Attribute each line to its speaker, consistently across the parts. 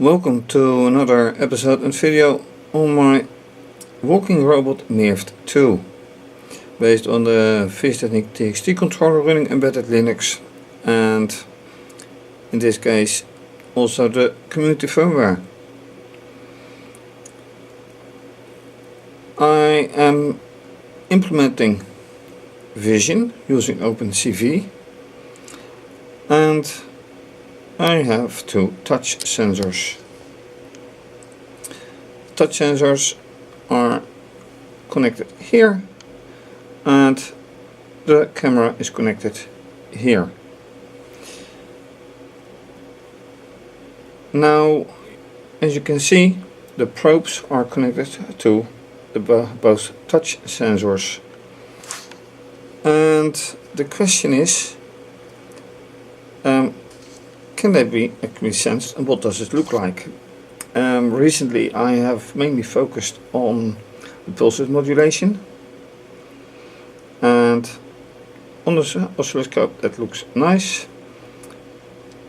Speaker 1: Welcome to another episode and video on my walking robot Mirft2, based on the fischertechnik TXT controller running embedded Linux, and in this case also the community firmware. I am implementing vision using OpenCV, and I have two touch sensors. Touch sensors are connected here and the camera is connected here. Now, as you can see, the probes are connected to both touch sensors, and the question is, can they be actually sensed and what does it look like? Recently I have mainly focused on the pulse modulation, and on the oscilloscope that looks nice.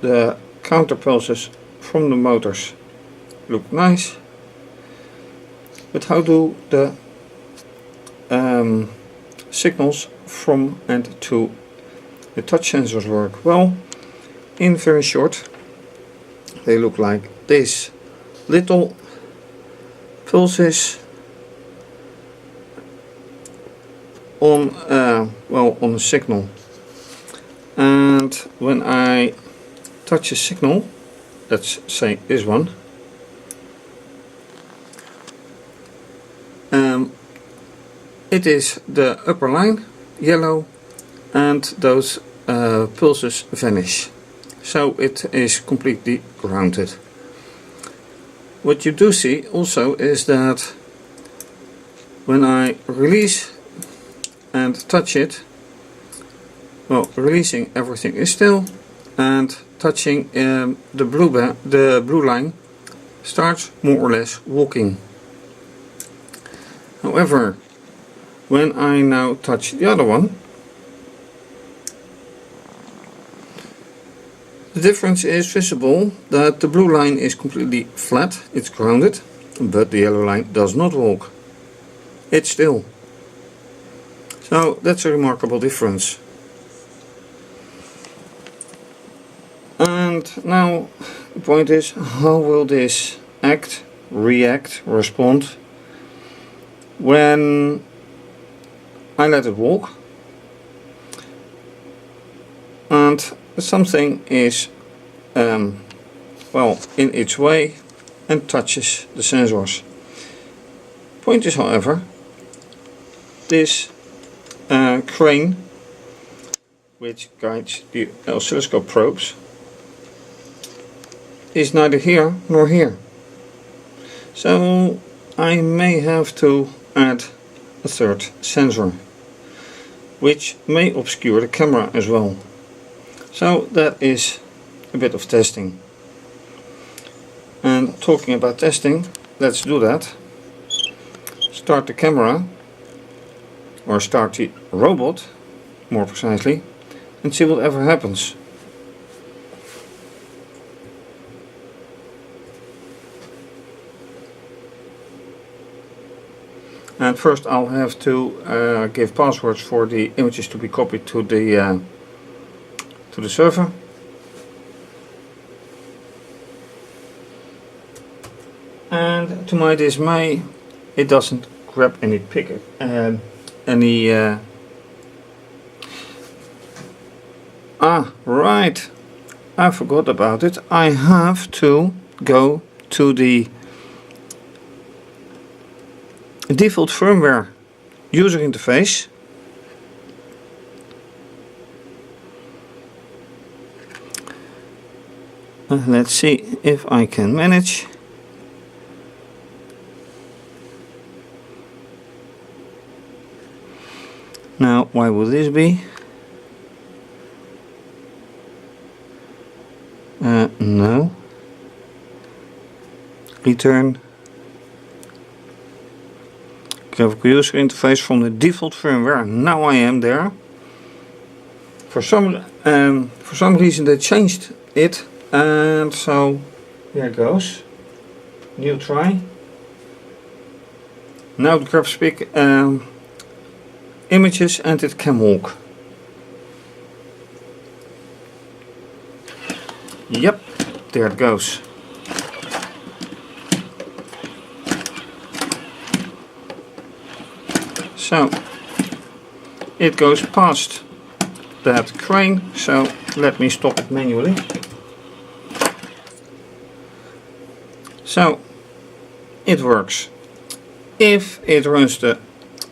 Speaker 1: The counter pulses from the motors look nice, but how do the signals from and to the touch sensors work? Well, in very short, they look like this: little pulses on on a signal, and when I touch a signal, let's say this one, it is the upper line, yellow, and those pulses vanish. So it is completely grounded. What you do see also is that when I release and touch it, well, releasing everything is still, and touching the blue line starts more or less walking. However, when I now touch the other one, the difference is visible, that the blue line is completely flat, it's grounded, but the yellow line does not walk. It's still. So that's a remarkable difference. And now the point is, how will this act, react, respond when I let it walk and something is in its way and touches the sensors? Point is, however, this crane which guides the oscilloscope probes is neither here nor here, so I may have to add a third sensor, which may obscure the camera as well. So that is a bit of testing. And talking about testing, let's do that. Start the camera, or start the robot more precisely, and see whatever happens. And first I'll have to give passwords for the images to be copied to the server. And to my dismay, it doesn't grab any right, I forgot about it. I have to go to the default firmware user interface, let's see if I can manage. Now, why would this be? No. Return graphical user interface from the default firmware. Now I am there. For some reason they changed it, and so Here it goes. New try. Now the grabs big images and it can walk. Yep, there it goes. So it goes past that crane, so let me stop it manually. So it works if it runs the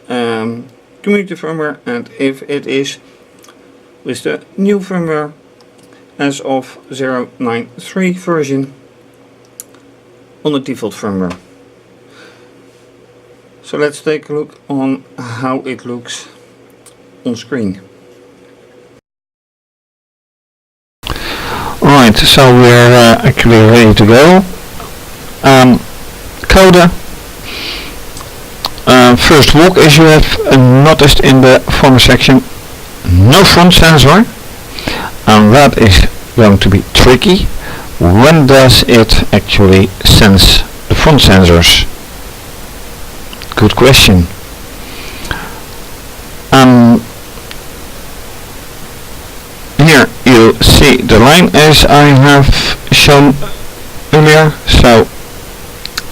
Speaker 1: community firmware and if it is with the new firmware as of 0.93 version on the default firmware. So let's take a look on how it looks on screen.
Speaker 2: Right, so we're actually ready to go. Coda. First walk, as you have noticed in the former section, no front sensor, and that is going to be tricky. When does it actually sense the front sensors? Good question. Here you see the line as I have shown earlier. So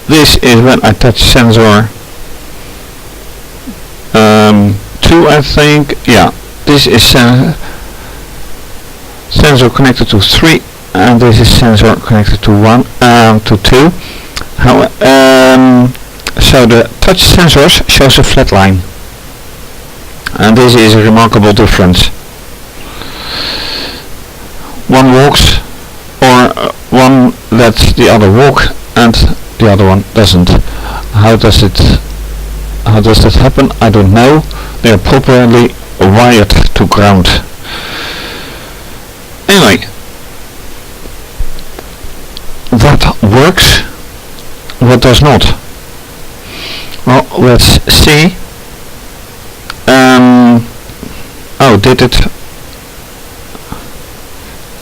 Speaker 2: this is when I touch sensor 2, I think. Yeah, this is sensor connected to 3, and this is sensor connected to 1 to 2. So the touch sensors shows a flat line, and this is a remarkable difference. One walks, or one lets the other walk, and the other one doesn't. How does that happen? I don't know. They are properly wired to ground. Anyway, that works. What does not? Well, let's see. Oh, did it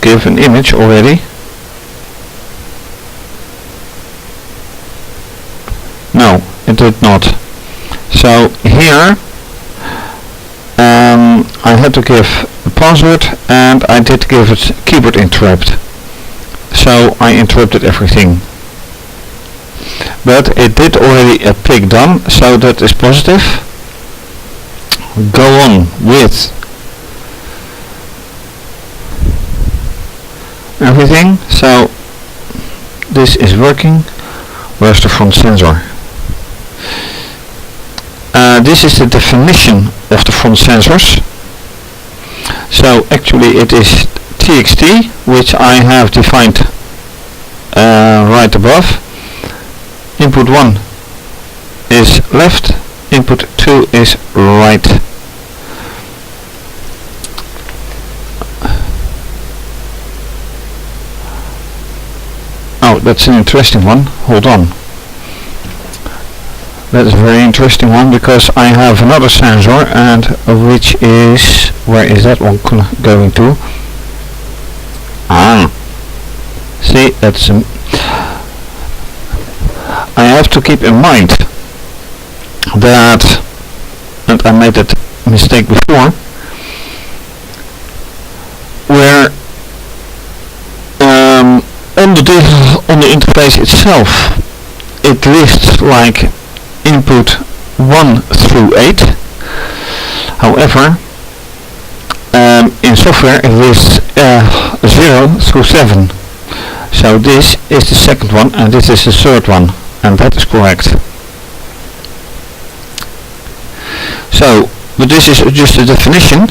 Speaker 2: give an image already? No, it did not. So here I had to give a password, and I did give it keyboard interrupt. So I interrupted everything. But it did already a pick done, so that is positive. Go on with everything. So this is working. Where's the front sensor? This is the definition of the front sensors. So actually it is TXT, which I have defined right above. Input 1 is left, input 2 is right. Oh, that's an interesting one. Hold on. That is a very interesting one, because I have another sensor, and which is, where is that one going to? See, that's I have to keep in mind that, and I made that mistake before, where on the interface itself it lists like input 1 through 8. However, in software it lists 0 through 7. So this is the second one, and this is the third one, and that is correct. So, but this is just a definition,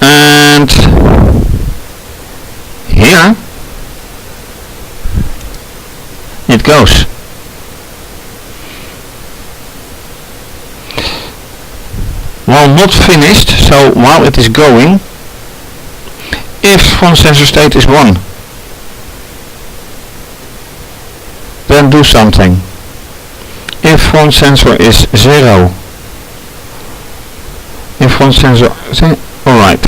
Speaker 2: and here it goes. While not finished, so while it is going, if front sensor state is 1, then do something. If front sensor is 0, if front sensor, alright.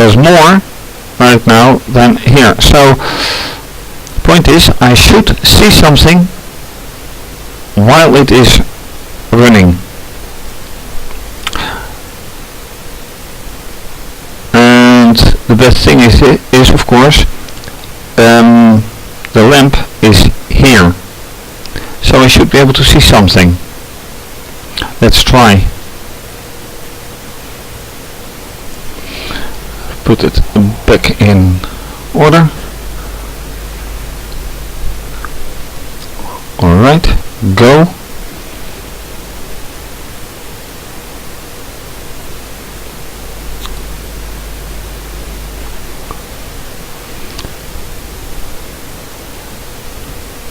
Speaker 2: there's more right now than here. So point is, I should see something while it is running. And the best thing is of course the lamp is here, so I should be able to see something. Let's try. Put it back in order. Alright, go.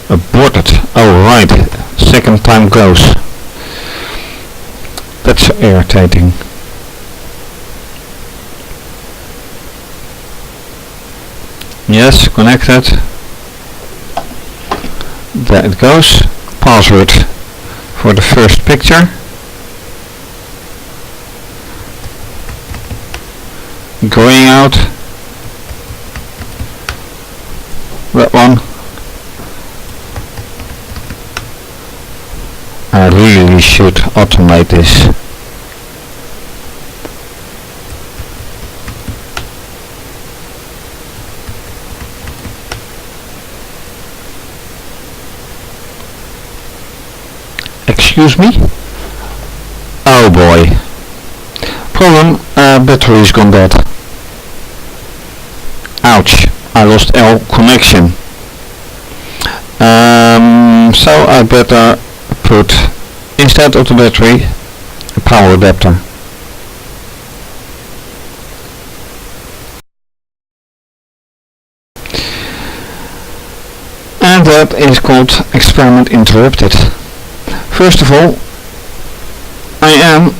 Speaker 2: Aborted. Alright, second time goes. That's irritating. Yes, connected. There it goes. Password for the first picture. Going out. That one. I really should automate this. Excuse me? Oh boy. Problem, battery is gone dead. Ouch, I lost L connection. So I better put, instead of the battery, a power adapter. And that is called experiment interrupted. First of all, I am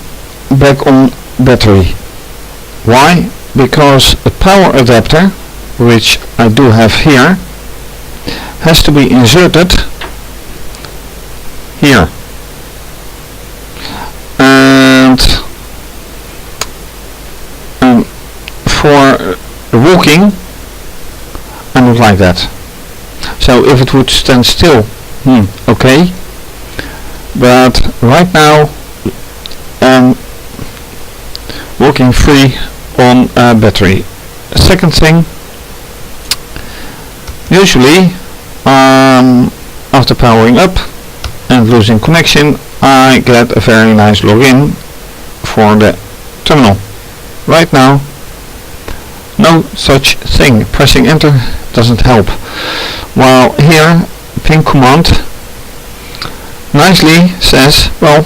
Speaker 2: back on battery. Why? Because a power adapter, which I do have here, has to be inserted here. And for walking, I don't like that. So if it would stand still, okay. But right now walking free on battery. Second thing, usually after powering up and losing connection, I get a very nice login for the terminal. Right now, no such thing. Pressing enter doesn't help. While here, ping command nicely says, well,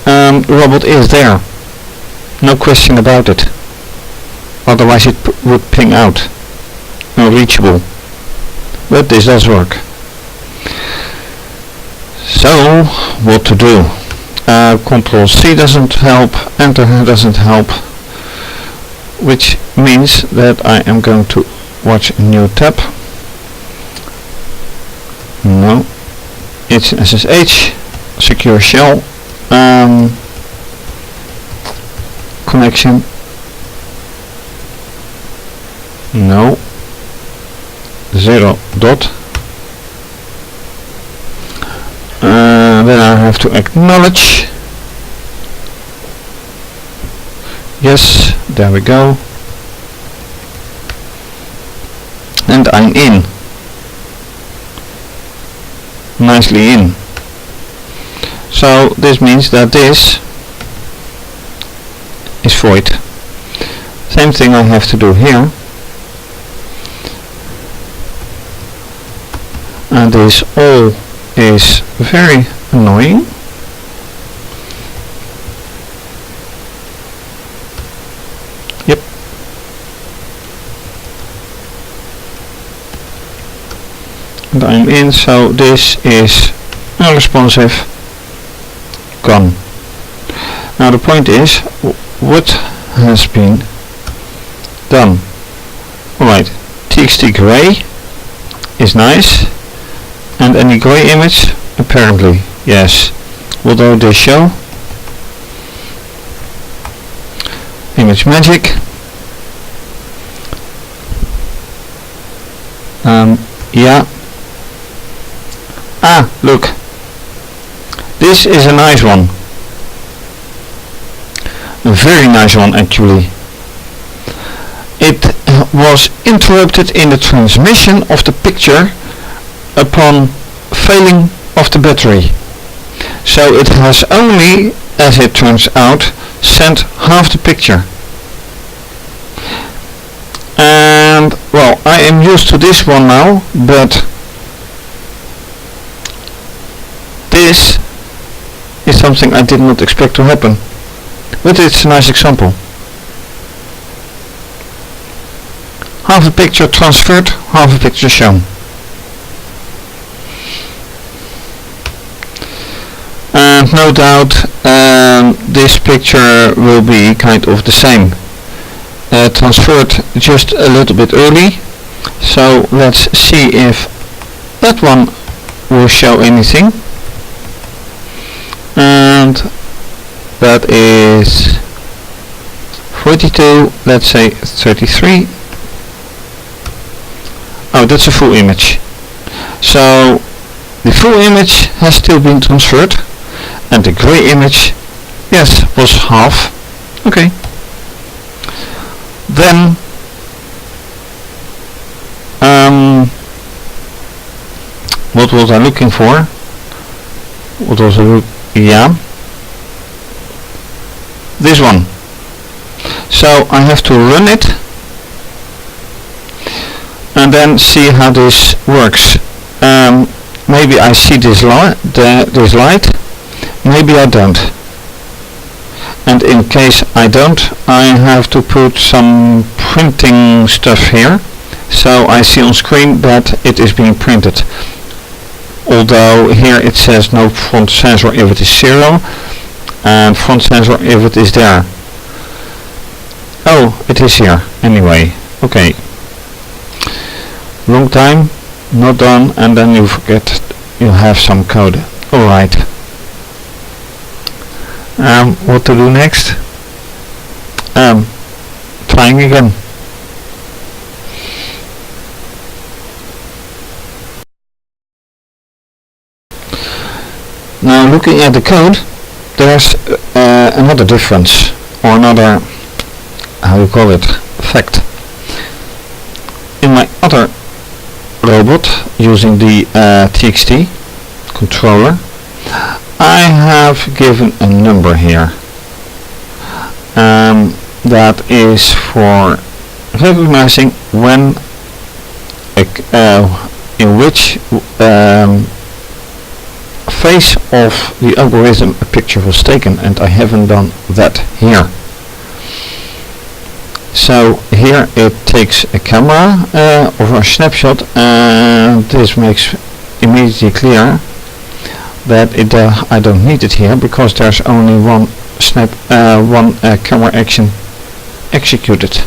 Speaker 2: the robot is there, no question about it, otherwise it would ping out, unreachable. But this does work. So what to do? Control C doesn't help, enter doesn't help, which means that I am going to watch a new tab. No, it's an SSH, secure shell, connection, no, 0 dot, then I have to acknowledge, yes, there we go, and I'm in. Nicely in. So this means that this is void. Same thing I have to do here, and this all is very annoying. Yep. And I'm in, so this is unresponsive, gone. Now the point is, what has been done? Alright, TXT gray is nice, and any gray image, apparently, yes. Although they show image magic, Yeah. Ah, look. This is a nice one. A very nice one actually. It was interrupted in the transmission of the picture upon failing of the battery. So it has only, as it turns out, sent half the picture. And well, I am used to this one now, but this is something I did not expect to happen. But it's a nice example. Half a picture transferred, half a picture shown. And no doubt this picture will be kind of the same. Transferred just a little bit early. So let's see if that one will show anything. And that is 42, let's say 33. Oh, that's a full image. So the full image has still been transferred, and the grey image, yes, was half. Okay. Then what was I looking for? What was I yeah, this one. So I have to run it and then see how this works. Maybe I see this this light, maybe I don't. And in case I don't, I have to put some printing stuff here, so I see on screen that it is being printed. Although here it says no front sensor if it is 0, and front sensor if it is there. Oh, it is here anyway. Okay. Long time, not done, and then you forget you have some code. Alright. What to do next? Trying again. Now looking at the code, there's another difference, or another, how you call it, fact. In my other robot, using the TXT controller, I have given a number here that is for recognizing when in which phase of the algorithm a picture was taken, and I haven't done that here. So here it takes a camera or a snapshot, and this makes immediately clear that I don't need it here, because there's only one camera action executed,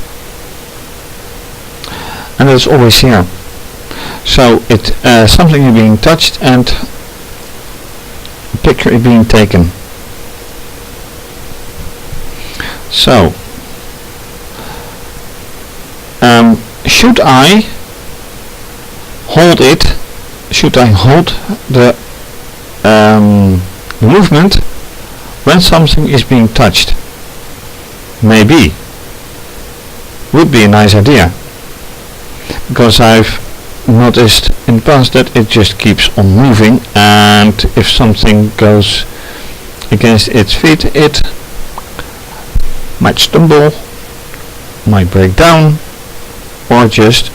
Speaker 2: and it's always here. So it something is being touched and a picture is being taken. So should I hold it? Should I hold the movement when something is being touched? Maybe. Would be a nice idea, because I've noticed in the past that it just keeps on moving, and if something goes against its feet, it might stumble, might break down, or just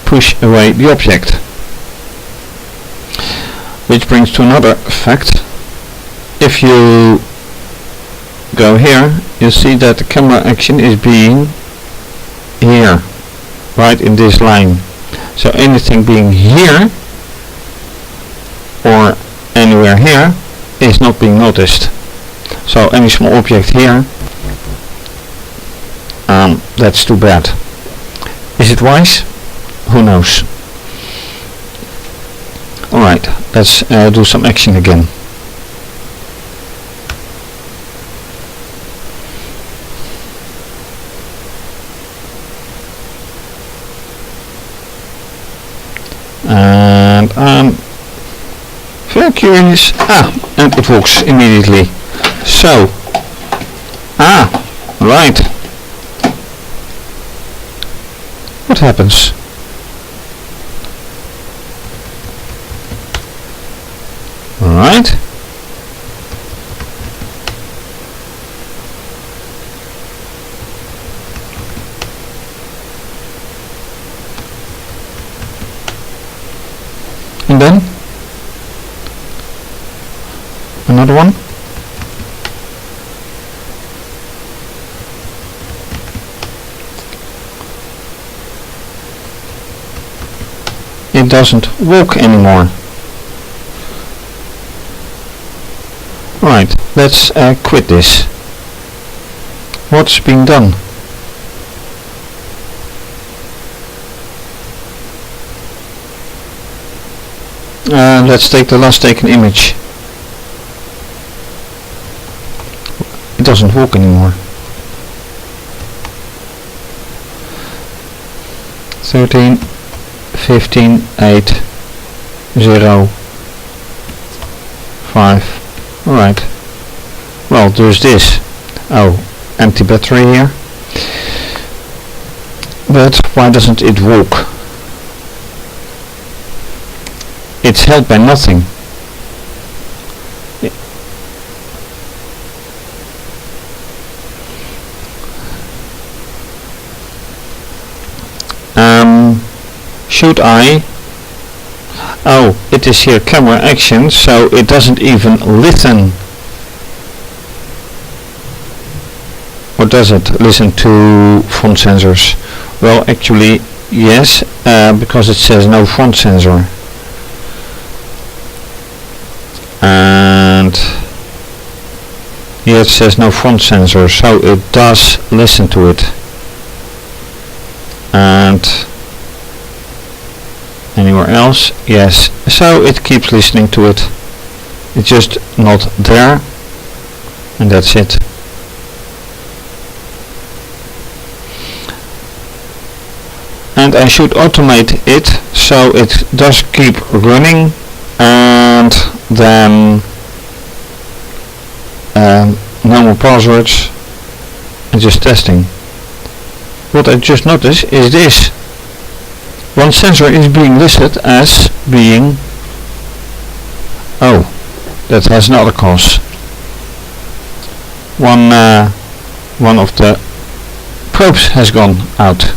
Speaker 2: push away the object. Which brings to another fact. If you go here, you see that the camera action is being here, right in this line. So anything being here or anywhere here is not being noticed. So any small object here, that's too bad. Is it wise? Who knows? Alright, let's do some action again. And I'm very curious. And it works immediately. So, right. What happens? Right. And then another one. It doesn't walk anymore. Right, let's quit this. What's being done? Let's take the last taken image. It doesn't work anymore. 13, 15, 8, 0, 5. Alright. Well, there's this. Oh, empty battery here. But why doesn't it work? It's held by nothing. Should I? Oh, it is here camera action, so it doesn't even listen. Or does it listen to front sensors? Well, actually, yes, because it says no front sensor. And here it says no front sensor, so it does listen to it. And anywhere else? Yes. So it keeps listening to it. It's just not there. And that's it. And I should automate it so it does keep running, and then no more passwords and just testing. What I just noticed is this. One sensor is being listed as being, oh, that has another cause. One of the probes has gone out.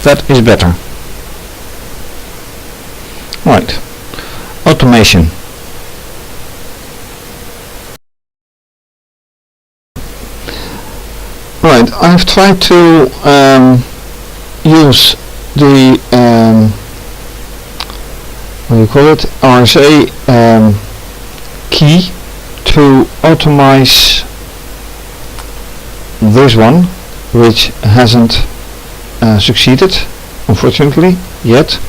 Speaker 2: That is better. Right, automation. Right, I've tried to use the what do you call it, RSA key to automate this one, which hasn't succeeded, unfortunately, yet.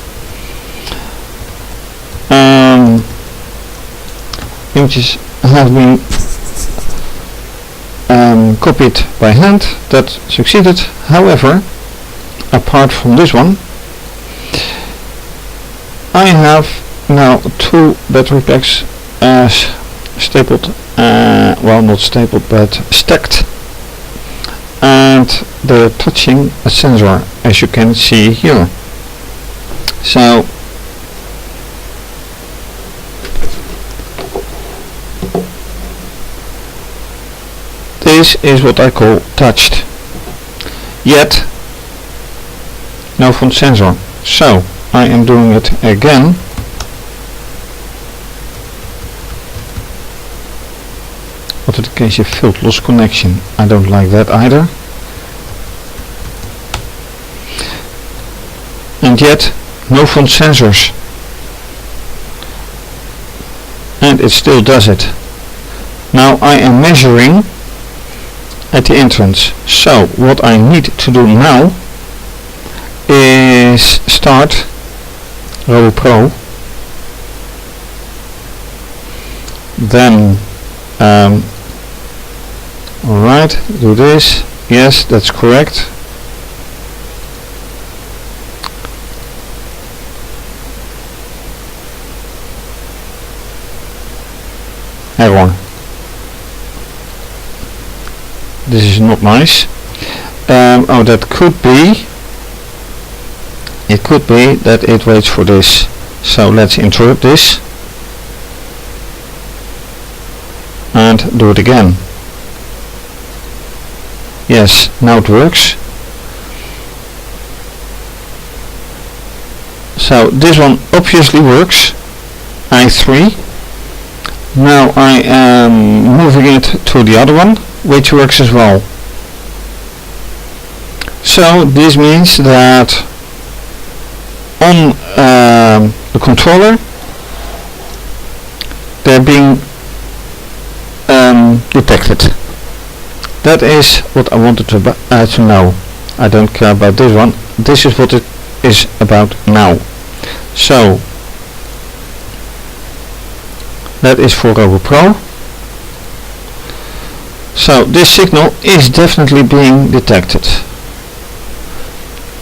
Speaker 2: Images have been copied by hand. That succeeded. However, apart from this one, I have now two battery packs stapled, well, not stapled but stacked, and they're touching a sensor, as you can see here. So this is what I call touched, yet no front sensor. So I am doing it again. Authentication failed, lost connection. I don't like that either. And yet no front sensors, and it still does it. Now I am measuring at the entrance. So what I need to do now is start ROBOPro, then Alright, do this. Yes, that's correct. Error. This is not nice. Oh, that could be. It could be that it waits for this. So let's interrupt this. And do it again. Yes, now it works. So this one obviously works. I3. Now I am moving it to the other one, which works as well. So this means that on the controller they're being detected. That is what I wanted to know. I don't care about this one. This is what it is about now. So that is for ROBOPro. So this signal is definitely being detected.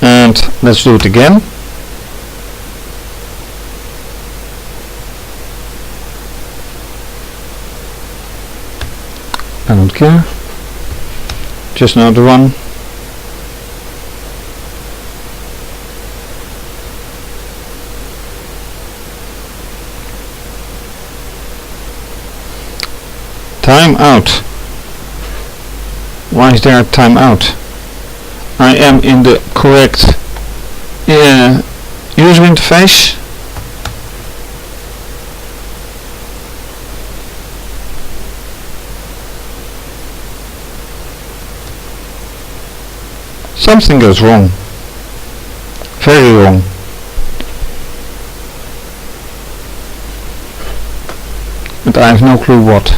Speaker 2: And let's do it again. I don't care. Just another one. Time out. Why is there a timeout? I am in the correct user interface. Something goes wrong. Very wrong. But I have no clue what.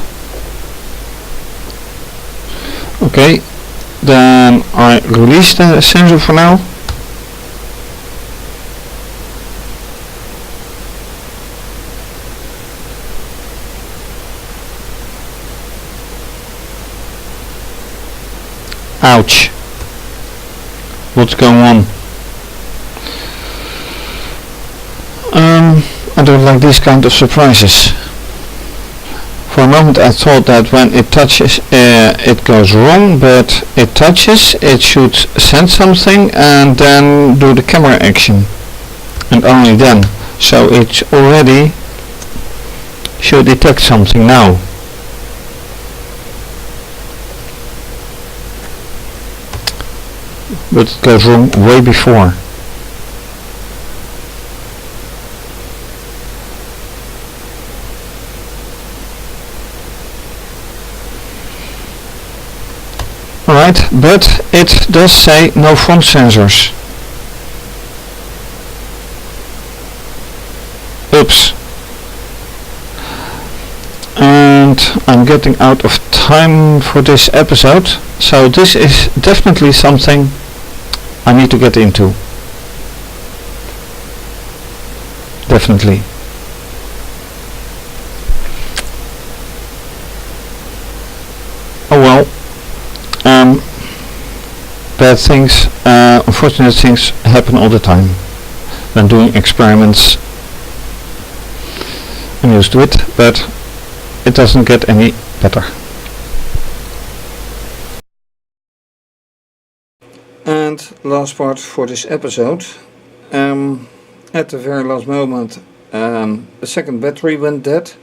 Speaker 2: Okay, then I release the sensor for now. Ouch. What's going on? I don't like these kind of surprises. For a moment I thought that when it touches it goes wrong, but it touches, it should send something and then do the camera action, and only then. So it already should detect something now. But it goes wrong way before. Alright, but it does say no front sensors. Oops. And I'm getting out of time for this episode, so this is definitely something I need to get into. Definitely. Oh well. Bad things, unfortunate things happen all the time when doing experiments. I'm used to it, but it doesn't get any better.
Speaker 1: And last part for this episode. At the very last moment the second battery went dead,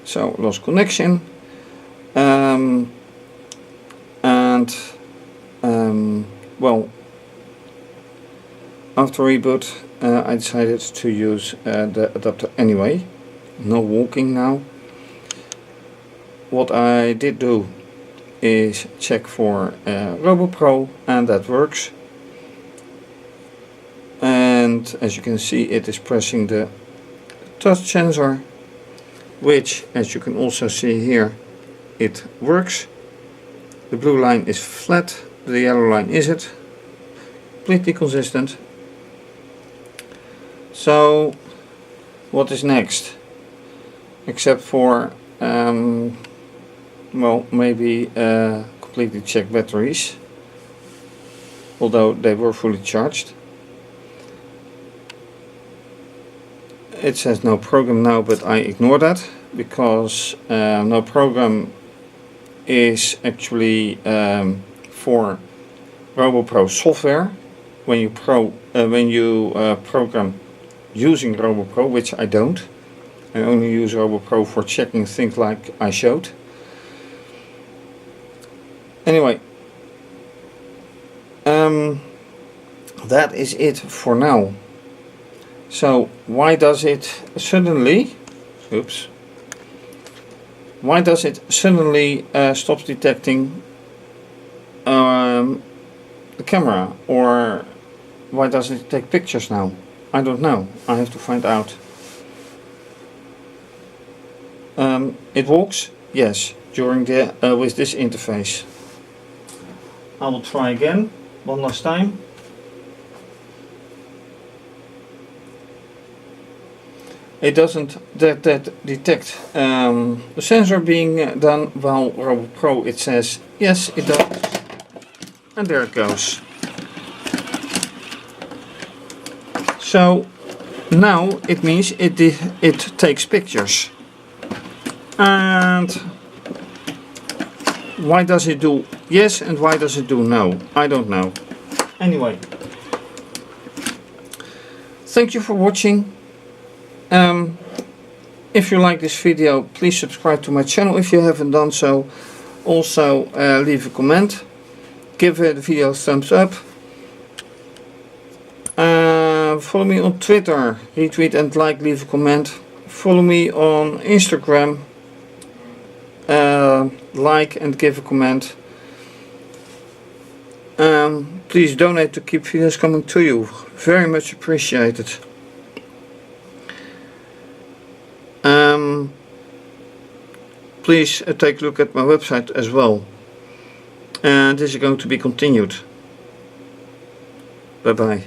Speaker 1: so lost connection, well, after reboot I decided to use the adapter anyway. No walking now. What I did do is check for ROBOPro, and that works. And as you can see, it is pressing the touch sensor, which, as you can also see here, it works. The blue line is flat, the yellow line isn't. Completely consistent. So what is next? Except for well, maybe completely check batteries, although they were fully charged. It says no program now, but I ignore that because no program is actually for ROBOPro software. When you program using ROBOPro, which I don't. I only use ROBOPro for checking things like I showed. Anyway, that is it for now. So why does it suddenly stop detecting the camera, or why doesn't it take pictures now? I don't know. I have to find out. It walks, yes, during the with this interface. I will try again one last time. It doesn't detect the sensor being done, while ROBOPro it says yes it does, and there it goes. So now it means it takes pictures. And why does it do yes and why does it do no? I don't know. Anyway, thank you for watching. If you like this video, please subscribe to my channel if you haven't done so. Also leave a comment, give the video a thumbs up. Follow me on Twitter, retweet and like, leave a comment. Follow me on Instagram, like and give a comment. Please donate to keep videos coming to you, very much appreciated. Please take a look at my website as well, and this is going to be continued. Bye bye.